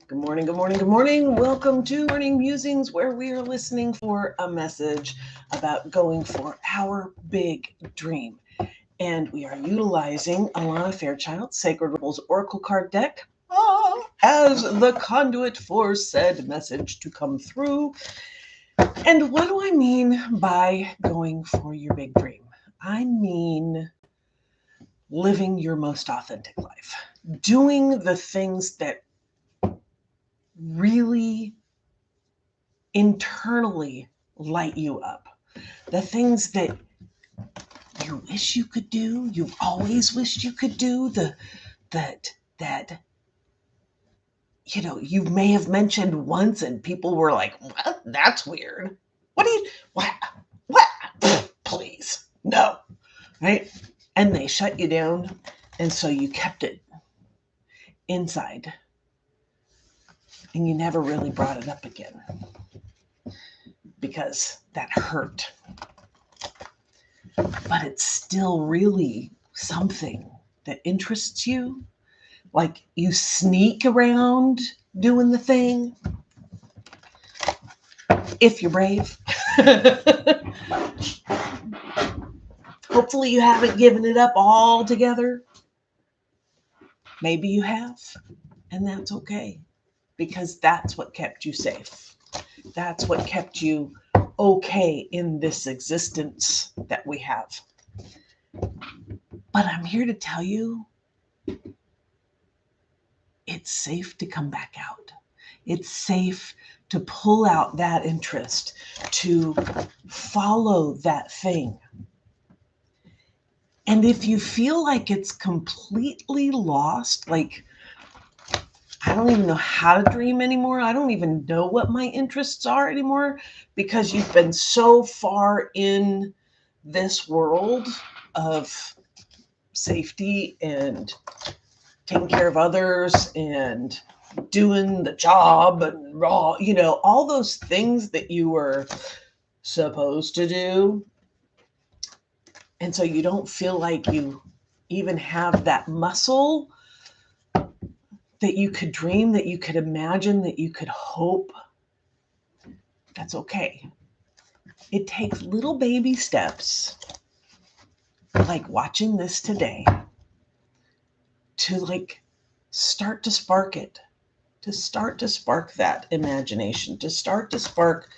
Good morning, good morning, good morning. Welcome to Morning Musings, where we are listening for a message about going for our big dream. And we are utilizing Alana Fairchild, Sacred Rebels Oracle card deck, as the conduit for said message to come through. And what do I mean by going for your big dream? I mean living your most authentic life, doing the things that really internally light you up, the things that you wish you could do, you've always wished you could do, that you may have mentioned once and people were like, what? That's weird. What? Please, no, right? And they shut you down, and so you kept it inside and you never really brought it up again because that hurt. But it's still really something that interests you. Like you sneak around doing the thing if you're brave. Hopefully you haven't given it up altogether. Maybe you have, and that's okay, because that's what kept you safe. That's what kept you okay in this existence that we have. But I'm here to tell you, it's safe to come back out. It's safe to pull out that interest, to follow that thing. And if you feel like it's completely lost, like, I don't even know how to dream anymore. I don't even know what my interests are anymore, because you've been so far in this world of safety and taking care of others and doing the job and all those things that you were supposed to do. And so you don't feel like you even have that muscle that you could dream, that you could imagine, that you could hope. That's okay. It takes little baby steps, like watching this today, to start to spark it, to start to spark that imagination, to start to spark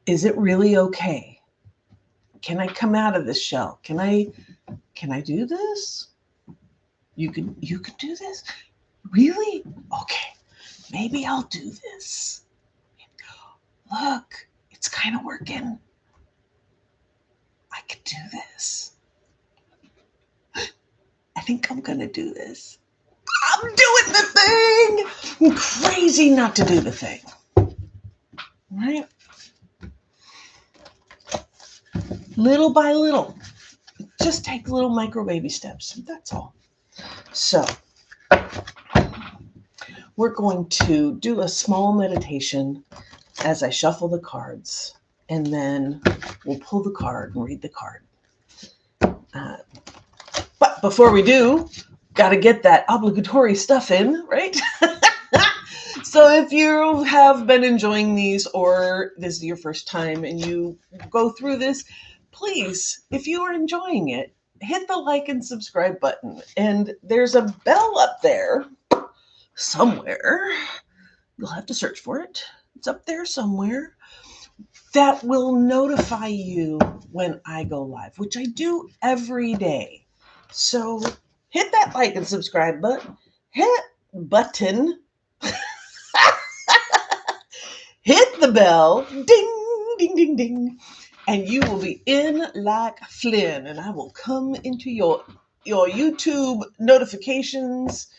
is it really okay? Can I come out of this shell? Can I do this? You could do this? Really? Okay. Maybe I'll do this. Look, it's kind of working. I could do this. I think I'm going to do this. I'm doing the thing. I'm crazy not to do the thing. Right? Little by little. Just take little micro baby steps. That's all. So, we're going to do a small meditation as I shuffle the cards, and then we'll pull the card and read the card. But before we do, got to get that obligatory stuff in, right? So if you have been enjoying these, or this is your first time and you go through this, please, if you are enjoying it, hit the like and subscribe button. And there's a bell up there somewhere. You'll have to search for it. It's up there somewhere. That will notify you when I go live, which I do every day. So hit that like and subscribe button. Hit the bell. Ding, ding, ding, ding. And you will be in like Flynn. And I will come into your YouTube notifications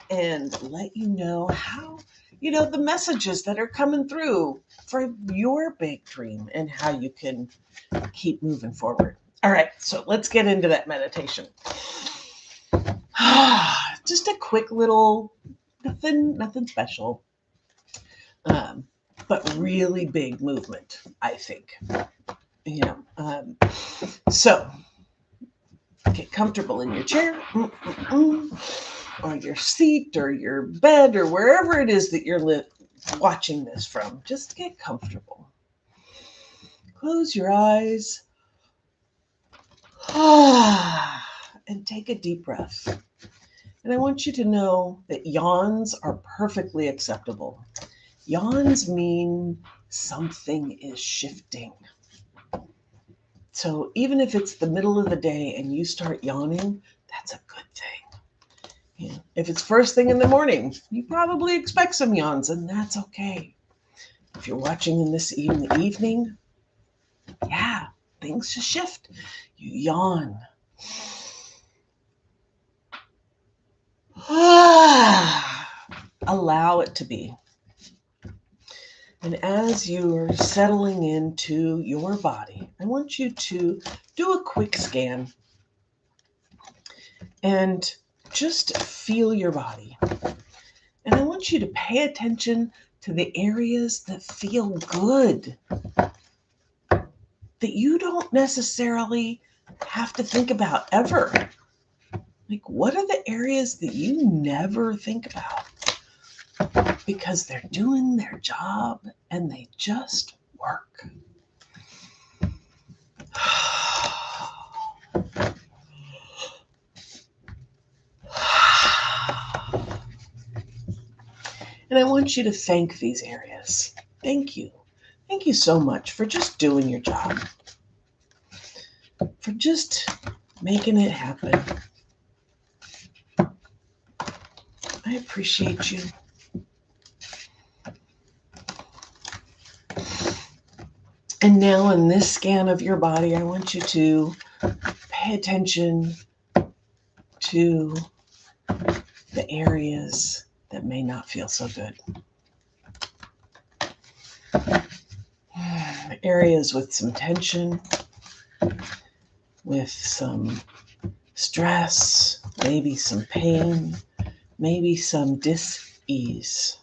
and let you know how, the messages that are coming through for your big dream and how you can keep moving forward. All right, so let's get into that meditation. Just a quick little, nothing special, but really big movement, I think. So get comfortable in your chair, or your seat or your bed or wherever it is that you're watching this from. Just get comfortable. Close your eyes. And take a deep breath. And I want you to know that yawns are perfectly acceptable. Yawns mean something is shifting. So even if it's the middle of the day and you start yawning, that's a good thing. Yeah. If it's first thing in the morning, you probably expect some yawns, and that's okay. If you're watching in the evening, yeah, things just shift. You yawn. Allow it to be. And as you're settling into your body, I want you to do a quick scan and just feel your body. And I want you to pay attention to the areas that feel good, that you don't necessarily have to think about ever. Like, what are the areas that you never think about? Because they're doing their job and they just work. And I want you to thank these areas. Thank you. Thank you so much for just doing your job, for just making it happen. I appreciate you. And now in this scan of your body, I want you to pay attention to the areas that may not feel so good. Areas with some tension, with some stress, maybe some pain, maybe some dis-ease.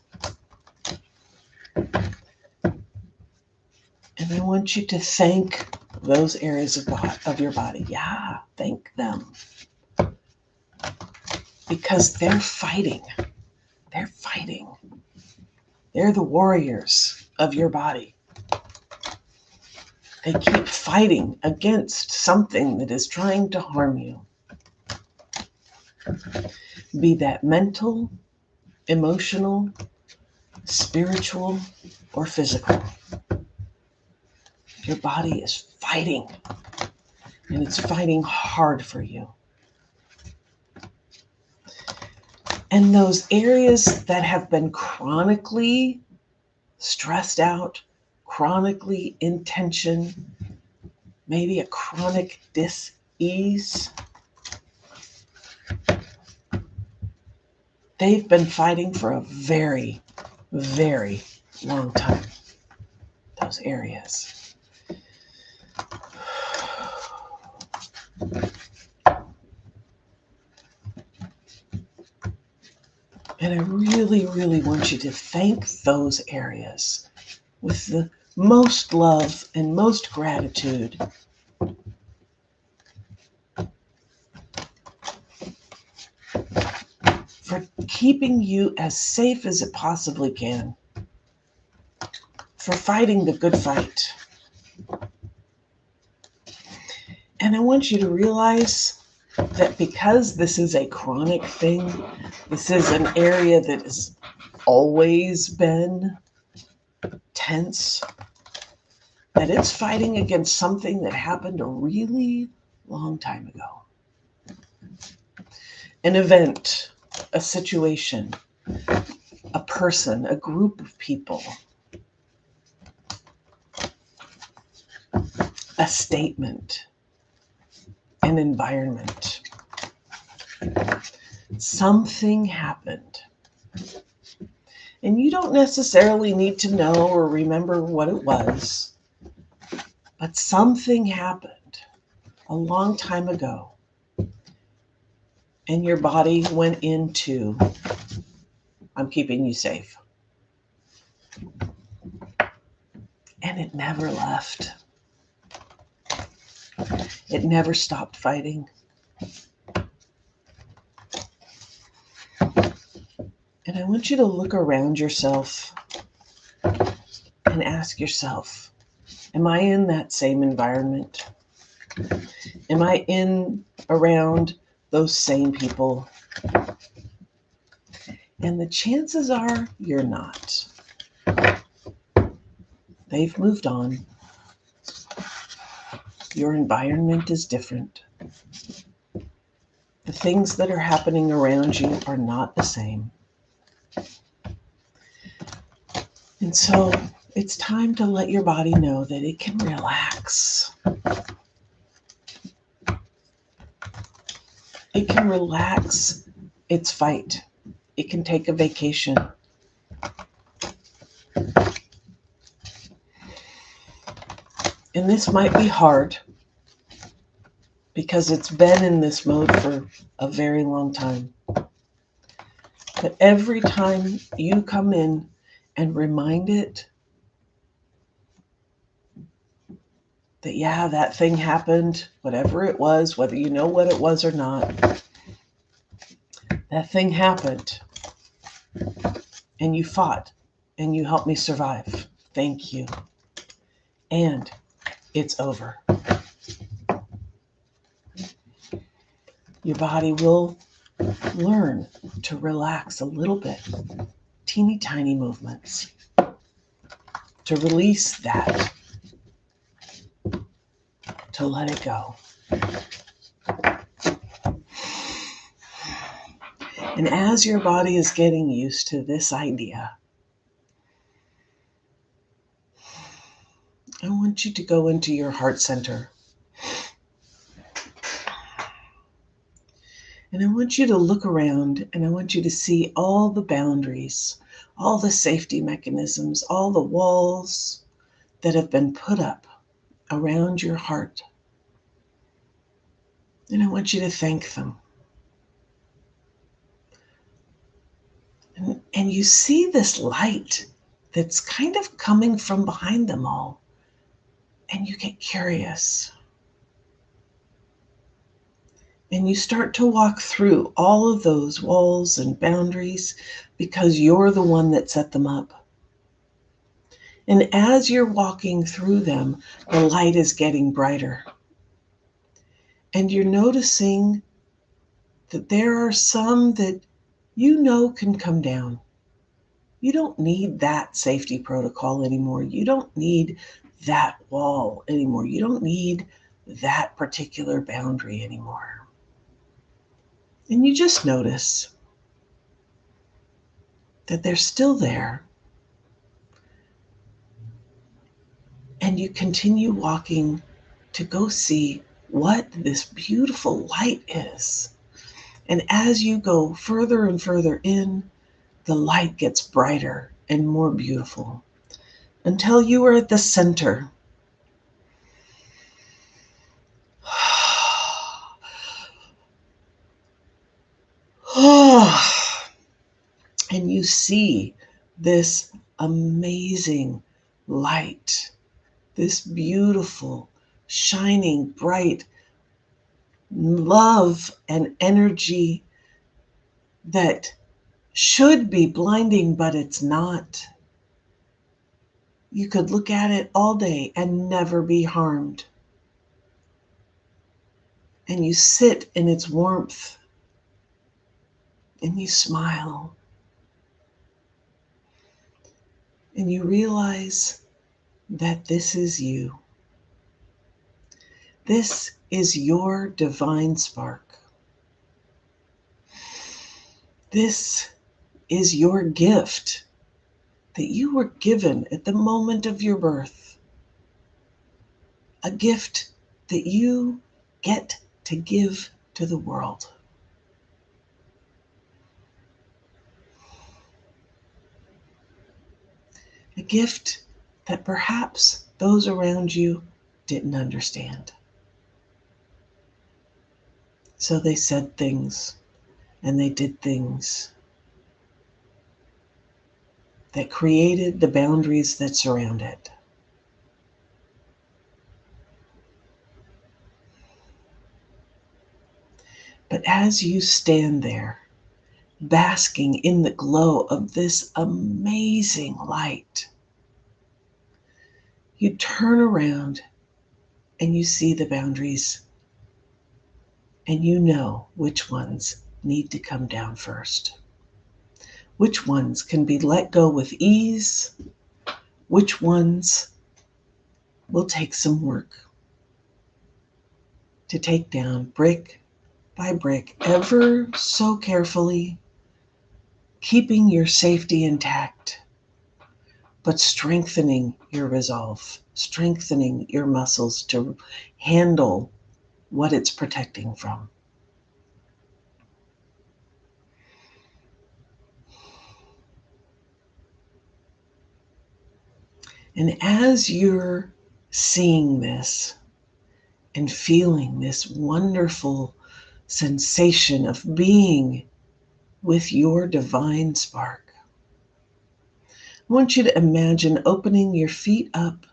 And I want you to thank those areas of your body. Yeah, thank them. Because they're fighting. They're fighting. They're the warriors of your body. They keep fighting against something that is trying to harm you. Be that mental, emotional, spiritual, or physical. Your body is fighting, and it's fighting hard for you. And those areas that have been chronically stressed out, chronically in tension, maybe a chronic dis-ease, they've been fighting for a very, very long time. Those areas. And I really, really want you to thank those areas with the most love and most gratitude. For keeping you as safe as it possibly can. For fighting the good fight. And I want you to realize that because this is a chronic thing, this is an area that has always been tense, that it's fighting against something that happened a really long time ago. An event, a situation, a person, a group of people, a statement, an environment. Something happened. And you don't necessarily need to know or remember what it was, but something happened a long time ago. And your body went into, I'm keeping you safe. And it never left. It never stopped fighting. And I want you to look around yourself and ask yourself, am I in that same environment? Am I in around those same people? And the chances are you're not. They've moved on. Your environment is different. The things that are happening around you are not the same. And so it's time to let your body know that it can relax. It can relax its fight. It can take a vacation. And this might be hard because it's been in this mode for a very long time. But every time you come in and remind it that, yeah, that thing happened, whatever it was, whether you know what it was or not, that thing happened and you fought and you helped me survive. Thank you. And it's over. Your body will learn to relax a little bit, teeny tiny movements, to release that, to let it go. And as your body is getting used to this idea, I want you to go into your heart center. And I want you to look around and I want you to see all the boundaries, all the safety mechanisms, all the walls that have been put up around your heart. And I want you to thank them. And you see this light that's kind of coming from behind them all. And you get curious. And you start to walk through all of those walls and boundaries because you're the one that set them up. And as you're walking through them, the light is getting brighter. And you're noticing that there are some that you know can come down. You don't need that safety protocol anymore. You don't need that wall anymore. You don't need that particular boundary anymore. And you just notice that they're still there. And you continue walking to go see what this beautiful light is. And as you go further and further in, the light gets brighter and more beautiful until you are at the center. And you see this amazing light, this beautiful, shining, bright love and energy that should be blinding, but it's not. You could look at it all day and never be harmed. And you sit in its warmth and you smile. And you realize that this is you. This is your divine spark. This is your gift that you were given at the moment of your birth. A gift that you get to give to the world. A gift that perhaps those around you didn't understand. So they said things and they did things that created the boundaries that surround it. But as you stand there basking in the glow of this amazing light. You turn around and you see the boundaries, and you know which ones need to come down first. Which ones can be let go with ease? Which ones will take some work to take down brick by brick, ever so carefully, keeping your safety intact, but strengthening your resolve, strengthening your muscles to handle what it's protecting from. And as you're seeing this and feeling this wonderful sensation of being with your divine spark, I want you to imagine opening your feet up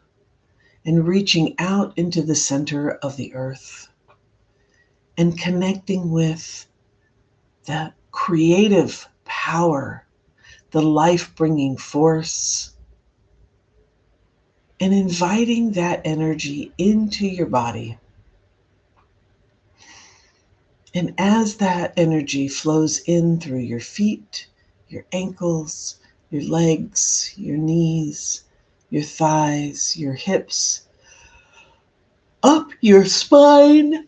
and reaching out into the center of the earth and connecting with the creative power, the life-bringing force, and inviting that energy into your body. And as that energy flows in through your feet, your ankles, your legs, your knees, your thighs, your hips, up your spine,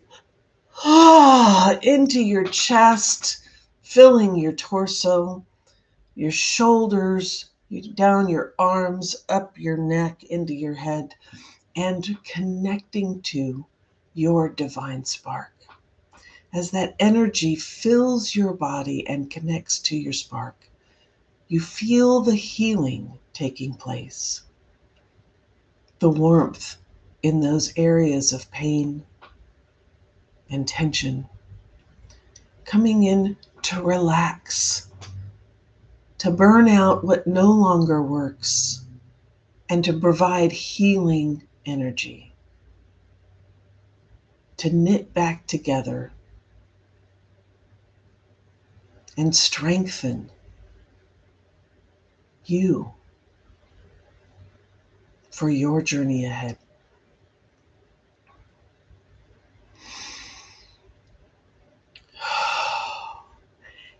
into your chest, filling your torso, your shoulders, down your arms, up your neck, into your head, and connecting to your divine spark. As that energy fills your body and connects to your spark, you feel the healing taking place, the warmth in those areas of pain and tension, coming in to relax, to burn out what no longer works, and to provide healing energy, to knit back together and strengthen you for your journey ahead.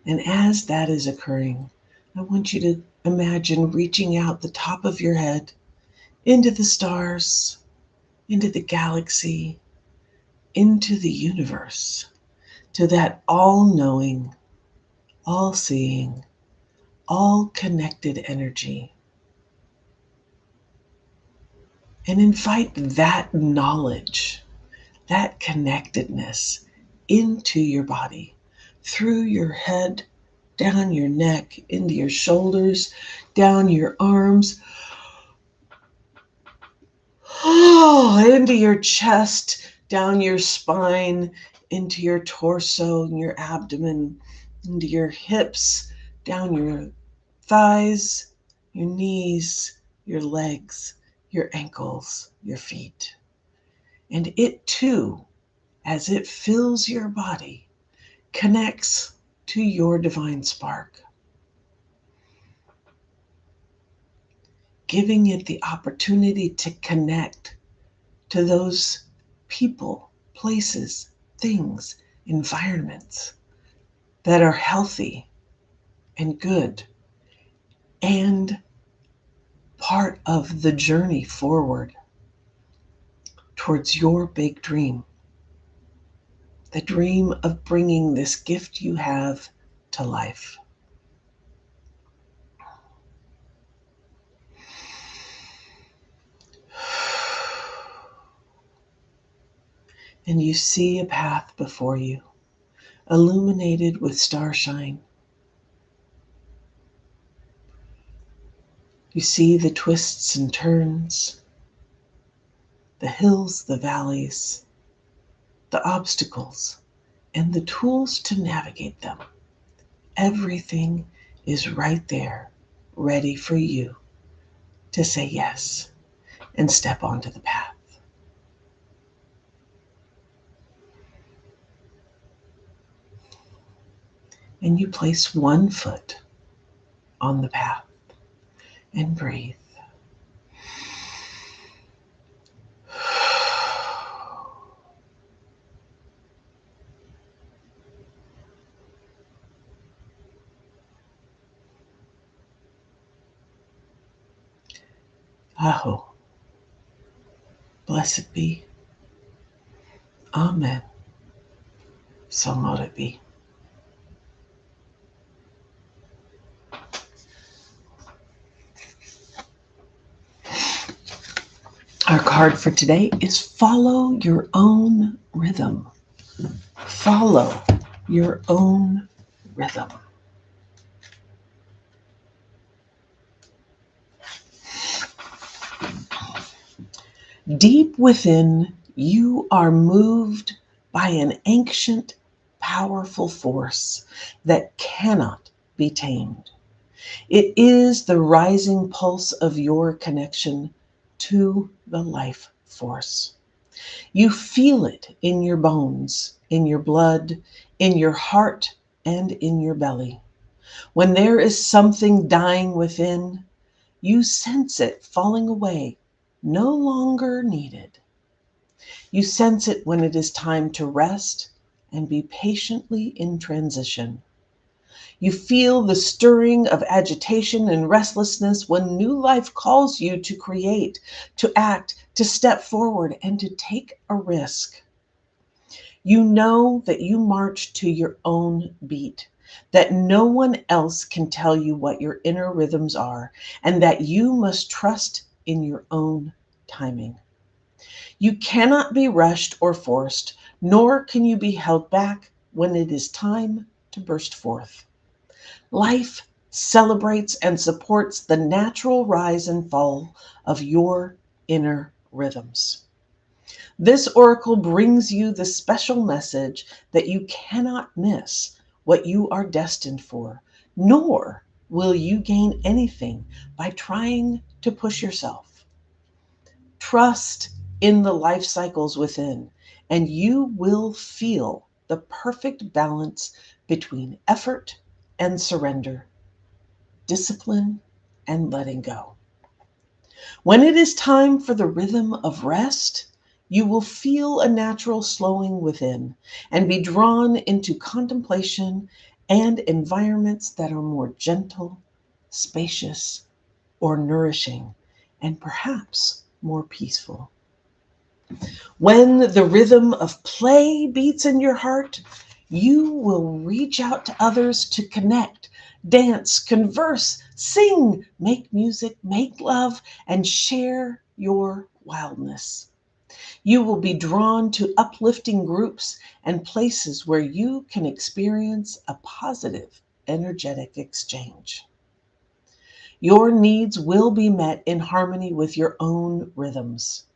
And as that is occurring, I want you to imagine reaching out the top of your head into the stars, into the galaxy, into the universe, to that all-knowing, all-seeing, all-connected energy. And invite that knowledge, that connectedness into your body, through your head, down your neck, into your shoulders, down your arms, into your chest, down your spine, into your torso and your abdomen, into your hips, down your thighs, your knees, your legs, your ankles, your feet. And it too, as it fills your body, connects to your divine spark, giving it the opportunity to connect to those people, places, things, environments that are healthy and good and part of the journey forward towards your big dream, the dream of bringing this gift you have to life. And you see a path before you, illuminated with starshine. You see the twists and turns, the hills, the valleys, the obstacles, and the tools to navigate them. Everything is right there, ready for you to say yes and step onto the path. and you place one foot on the path and breathe. Aho. Blessed be. Amen. So mote it be. Our card for today is follow your own rhythm. Follow your own rhythm. Deep within, you are moved by an ancient, powerful force that cannot be tamed. It is the rising pulse of your connection to the life force. You feel it in your bones, in your blood, in your heart, and in your belly. When there is something dying within, you sense it falling away, no longer needed. You sense it when it is time to rest and be patiently in transition. You feel the stirring of agitation and restlessness when new life calls you to create, to act, to step forward, and to take a risk. You know that you march to your own beat, that no one else can tell you what your inner rhythms are, and that you must trust in your own timing. You cannot be rushed or forced, nor can you be held back when it is time to burst forth. Life celebrates and supports the natural rise and fall of your inner rhythms. This oracle brings you the special message that you cannot miss what you are destined for, nor will you gain anything by trying to push yourself. Trust in the life cycles within, and you will feel the perfect balance between effort and surrender, discipline and letting go. When it is time for the rhythm of rest, you will feel a natural slowing within and be drawn into contemplation and environments that are more gentle, spacious, or nourishing, and perhaps more peaceful. When the rhythm of play beats in your heart, you will reach out to others to connect, dance, converse, sing, make music, make love, and share your wildness. You will be drawn to uplifting groups and places where you can experience a positive, energetic exchange. Your needs will be met in harmony with your own rhythms.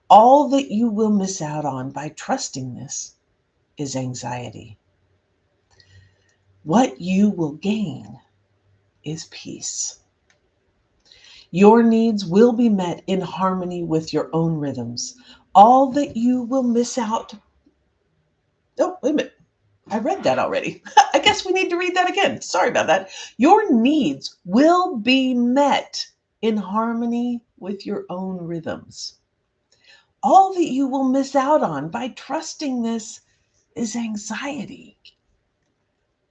All that you will miss out on by trusting this is anxiety. What you will gain is peace. Your needs will be met in harmony with your own rhythms. All that you will miss out. Oh, wait a minute. I read that already. I guess we need to read that again. Sorry about that. Your needs will be met in harmony with your own rhythms. All that you will miss out on by trusting this is anxiety.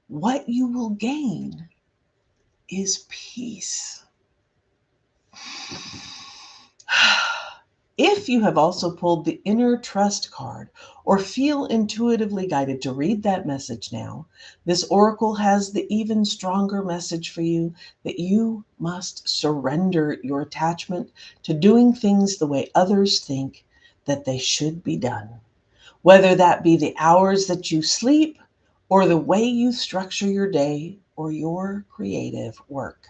What you will gain is peace. If you have also pulled the inner trust card or feel intuitively guided to read that message now, this oracle has the even stronger message for you that you must surrender your attachment to doing things the way others think that they should be done, whether that be the hours that you sleep or the way you structure your day or your creative work.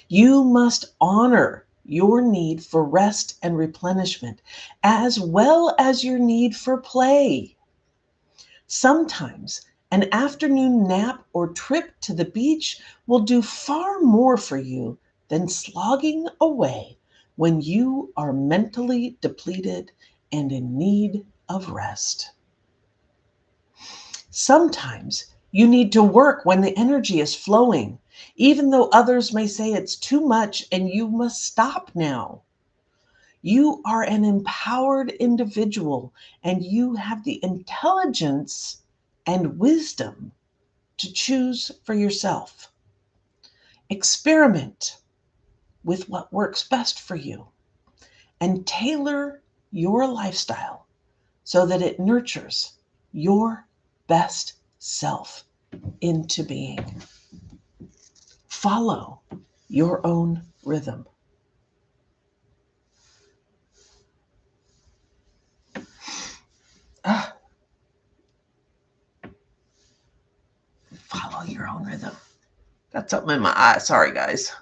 You must honor your need for rest and replenishment, as well as your need for play. Sometimes an afternoon nap or trip to the beach will do far more for you than slogging away when you are mentally depleted and in need of rest. Sometimes You need to work when the energy is flowing, even though others may say it's too much and you must stop now. You are an empowered individual and you have the intelligence and wisdom to choose for yourself. Experiment with what works best for you and tailor your lifestyle so that it nurtures your best self into being. Follow your own rhythm. Follow your own rhythm. Got something in my eye. Sorry, guys.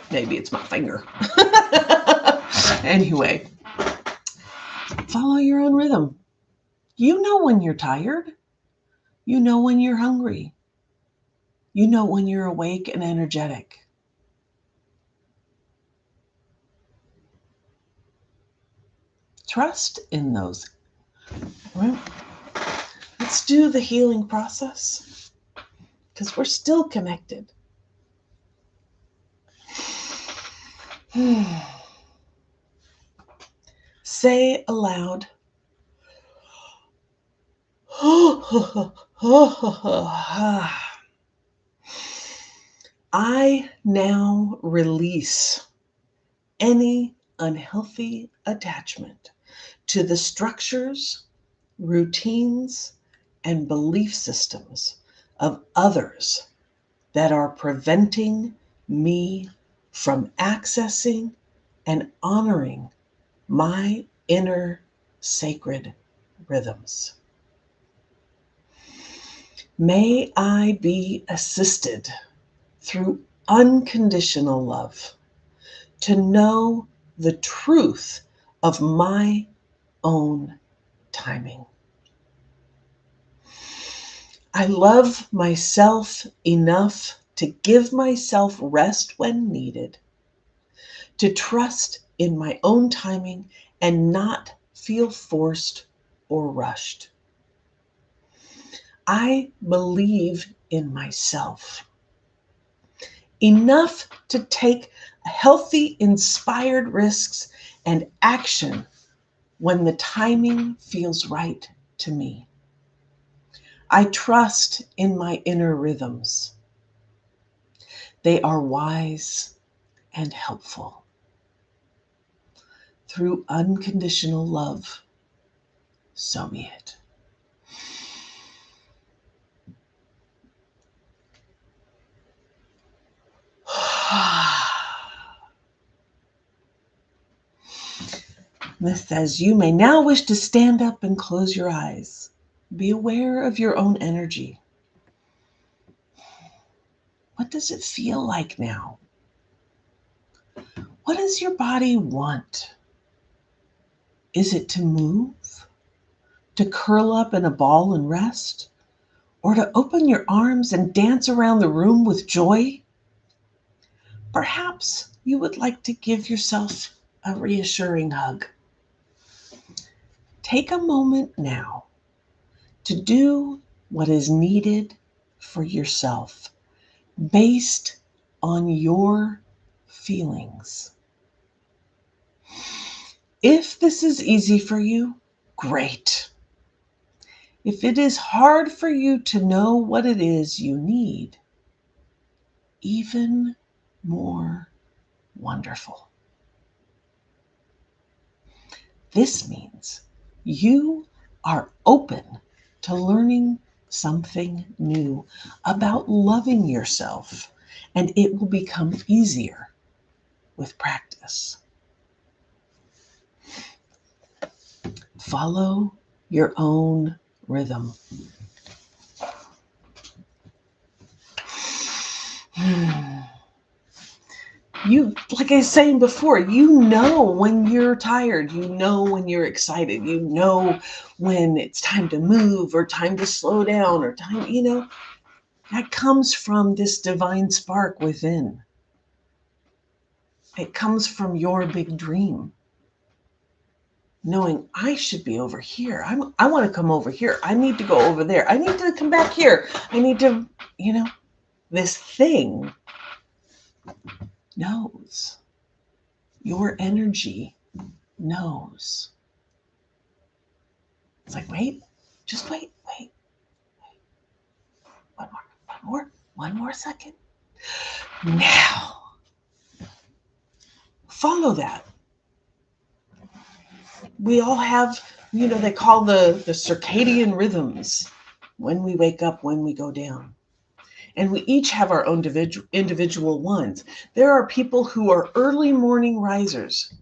Maybe it's my finger. Anyway, follow your own rhythm. You know when you're tired. You know when you're hungry. You know when you're awake and energetic. Trust in those. Well, let's do the healing process because we're still connected. Say aloud, I now release any unhealthy attachment to the structures, routines, and belief systems of others that are preventing me from accessing and honoring my inner sacred rhythms. May I be assisted through unconditional love to know the truth of my own timing. I love myself enough to give myself rest when needed, to trust in my own timing and not feel forced or rushed. I believe in myself enough to take healthy, inspired risks and action when the timing feels right to me. I trust in my inner rhythms. They are wise and helpful. Through unconditional love, so be it. This says, you may now wish to stand up and close your eyes. Be aware of your own energy. What does it feel like now? What does your body want? Is it to move? To curl up in a ball and rest? Or to open your arms and dance around the room with joy? Perhaps you would like to give yourself a reassuring hug. Take a moment now to do what is needed for yourself based on your feelings. If this is easy for you, great. If it is hard for you to know what it is you need, even more wonderful. This means you are open to learning something new about loving yourself, and it will become easier with practice. Follow your own rhythm. You, like I was saying before, you know when you're tired, you know when you're excited, you know when it's time to move or time to slow down or time, that comes from this divine spark within. It comes from your big dream. knowing I should be over here. I want to come over here. I need to go over there. I need to come back here. I need to, this thing knows. Your energy knows. It's like, wait, just wait. One more second. Now, follow that. We all have, they call the circadian rhythms, when we wake up, when we go down. And we each have our own individual ones. There are people who are early morning risers.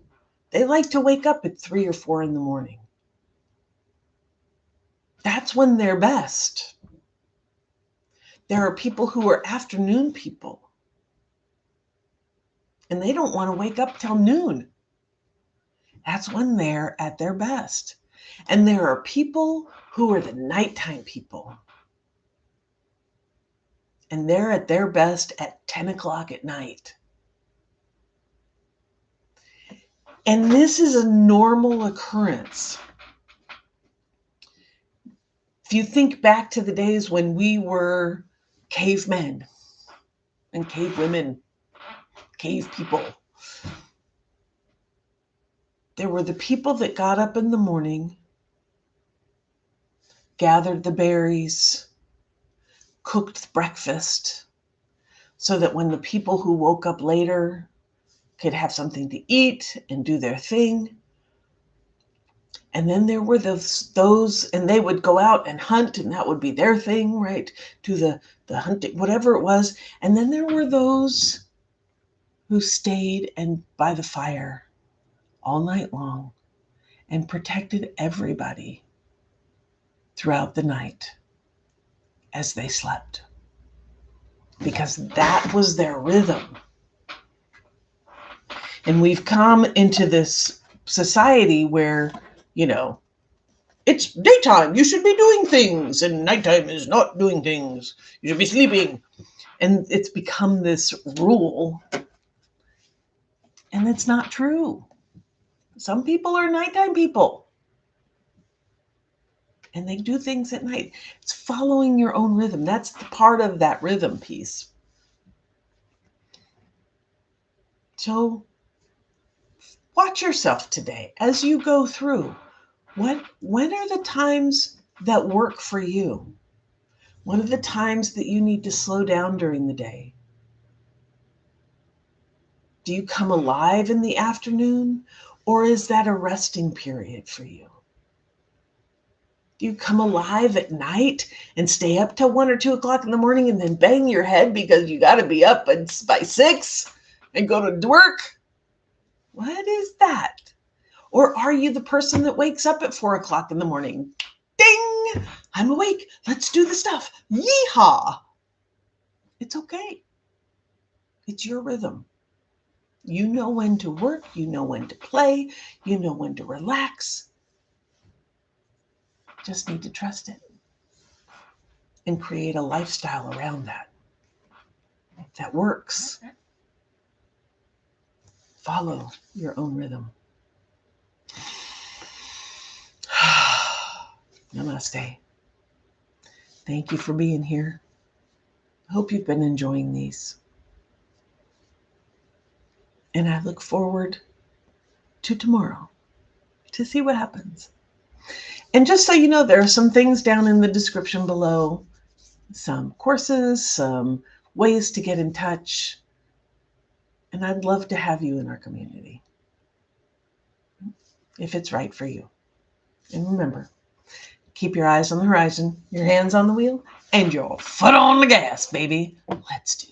They like to wake up at 3 or 4 in the morning. That's when they're best. There are people who are afternoon people. And they don't want to wake up till noon. That's when they're at their best. And there are people who are the nighttime people. And they're at their best at 10 o'clock at night. And this is a normal occurrence. If you think back to the days when we were cavemen and cavewomen, cave people, there were the people that got up in the morning, gathered the berries, cooked breakfast, so that when the people who woke up later could have something to eat and do their thing. And then there were those, and they would go out and hunt, and that would be their thing, right? Do the hunting, whatever it was. And then there were those who stayed and by the fire all night long and protected everybody throughout the night as they slept. Because that was their rhythm. And we've come into this society where, it's daytime, you should be doing things, and nighttime is not doing things. You should be sleeping. And it's become this rule. And it's not true. Some people are nighttime people. And they do things at night. It's following your own rhythm. That's the part of that rhythm piece. So watch yourself today as you go through. When are the times that work for you? When are the times that you need to slow down during the day? Do you come alive in the afternoon, or is that a resting period for you? Do you come alive at night and stay up till 1 or 2 o'clock in the morning and then bang your head because you got to be up by 6 and go to work? What is that? Or are you the person that wakes up at 4 o'clock in the morning? Ding! I'm awake. Let's do the stuff. Yeehaw! It's okay. It's your rhythm. You know when to work. You know when to play. You know when to relax. Just need to trust it and create a lifestyle around that works. Follow your own rhythm. Namaste. Thank you for being here. I hope you've been enjoying these. And I look forward to tomorrow to see what happens. And just so you know, there are some things down in the description below, some courses, some ways to get in touch. And I'd love to have you in our community if it's right for you. And remember, keep your eyes on the horizon, your hands on the wheel, and your foot on the gas, baby. Let's do